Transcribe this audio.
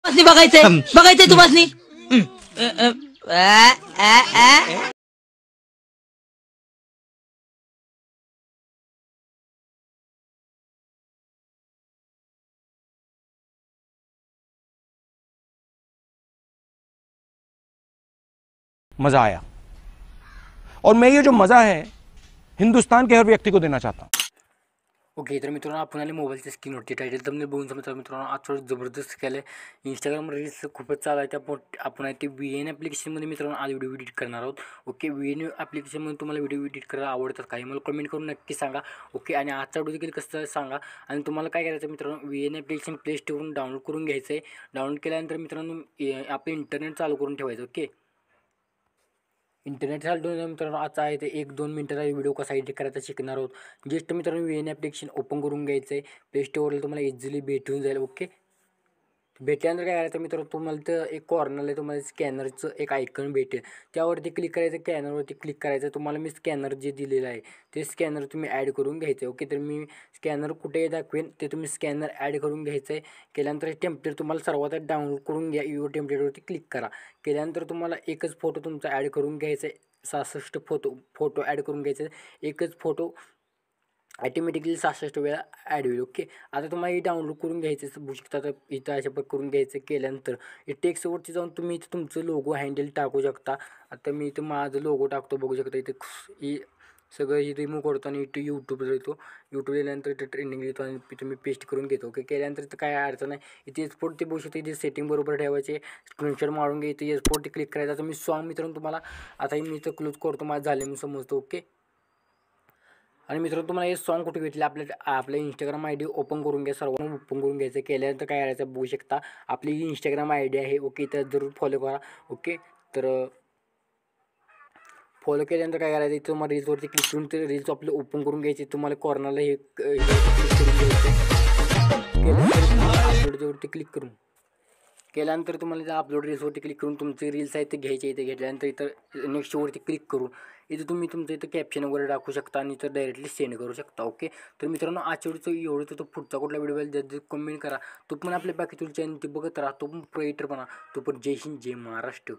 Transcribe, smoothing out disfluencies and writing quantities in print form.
बघायचंय बघायचंय तुम्हाला मजा आया और मैं ये जो मजा है हिंदुस्तान के हर व्यक्ति को देना चाहता हूँ। ओके तर मित्रांनो आपण आले मोबाईलच्या स्क्रीनवरती टायटल तुमने बघून समजा मित्रांनो आज थोडं जबरदस्त केलं इंस्टाग्राम रील्स खूपच चालू आहे त्या आपण आहे ते VN ॲप्लिकेशनमध्ये मित्रांनो आज व्हिडिओ एडिट करणार आहोत। ओके VN ॲप्लिकेशनमध्ये तुम्हाला व्हिडिओ एडिट करायला आवडतात काही मला कमेंट करून नक्की सांगा। ओके आणि आजचा व्हिडिओ देखील कसं सांगा आणि तुम्हाला काय करायचं मित्रांनो VN ॲप्लिकेशन प्ले स्टोरवरून डाउनलोड करून घ्यायचं आहे। डाउनलोड केल्यानंतर मित्रांनो आपलं इंटरनेट चालू करून ठेवायचं। ओके इंटरनेट चालू मित्रांनो आज आहे ते 1-2 मिनिटाचा व्हिडिओ कसा एडिट करायचा शिकणार आहोत। जस्ट मित्रांनो VN ॲप्लिकेशन ओपन करून घ्यायचं आहे प्ले स्टोरला तुम्हाला इझिली भेटून जाईल। ओके भेटल्यानंतर काय करायचं मित्रांनो तुम्हाला तर एक कॉर्नरला तुम्हाला स्कॅनरचं एक आयकॉन भेटेल त्यावरती क्लिक करायचं स्कॅनरवरती क्लिक करायचं तुम्हाला मी स्कॅनर जे दिलेलं आहे ते स्कॅनर तुम्ही ॲड करून घ्यायचं आहे। ओके तर मी स्कॅनर कुठे दाखवेन ते तुम्ही स्कॅनर ॲड करून घ्यायचं आहे। केल्यानंतर टेम्पलेट तुम्हाला सर्वात डाउनलोड करून घ्या युअर टेम्पलेटवरती क्लिक करा। केल्यानंतर तुम्हाला एकच फोटो तुमचा ॲड करून घ्यायचा आहे 66 फोटो ॲड करून घ्यायचे एकच फोटो ॲटोमॅटिकली 66 वेळा ॲड होईल। ओके आता तुम्हाला हे डाउनलोड करून घ्यायचं बघू शकता तर इथं अशा पण करून घ्यायचं केल्यानंतर हे टेक्स्टवरती जाऊन तुम्ही इथं तुमचं लोगो हँडल टाकू शकता। आता मी इथं माझं लोगो टाकतो बघू शकता इथे सगळं हे रिमूव्ह करतो आणि इथं यूट्यूबला येतो यूट्यूब गेल्यानंतर इथं ट्रेंडिंग येतो आणि इथं मी पेस्ट करून घेतो। ओके केल्यानंतर इथं काय अडचण नाही इथे एक्सपोर्ट ते बघू शकता इथे सेटिंग बरोबर ठेवायचे स्क्रीनशॉट मारून घ्यायचं एक्सपोर्ट ते क्लिक करायचं। आता मी सॉन्ग मित्रांनो तुम्हाला आता मी इथं क्लोज करतो माझं झालं मी समजतो। ओके आणि मित्रांनो तुम्हाला हे सॉन्ग कुठे भेटले आपल्या इंस्टाग्राम ID ओपन करून घ्या सर्वांना ओपन करून घ्यायचं केल्यानंतर काय करायचं बघू शकता आपली ही इंस्टाग्राम ID आहे। ओके तर जरूर फॉलो करा। ओके तर फॉलो केल्यानंतर काय करायचं इथं तुम्हाला रील्सवरती क्लिक करून ते रील्स आपले ओपन करून घ्यायचे तुम्हाला कॉर्नरला हे क्लिक करून घ्यायचं अपलोडवरती क्लिक करून केल्यानंतर तुम्हाला इथं अपलोड रील्सवरती क्लिक करून तुमचे रील्स आहेत ते घ्यायचे इथे घेतल्यानंतर इथं नेक्स्टवरती क्लिक करून इथं तुम्ही तुमचं इथं कॅप्शन वगैरे टाकू शकता आणि इथं डायरेक्टली सेंड करू शकता। ओके तर मित्रांनो आजच्या व्हिडिओचं एवढं तर पुढचा कुठला व्हिडिओ पाहिजे कमेंट करा तो पण आपल्या बाकी तुमच्या चॅनल ते बघत राहा तो पण क्रिएटर बना तो पण जय हिंद जय महाराष्ट्र।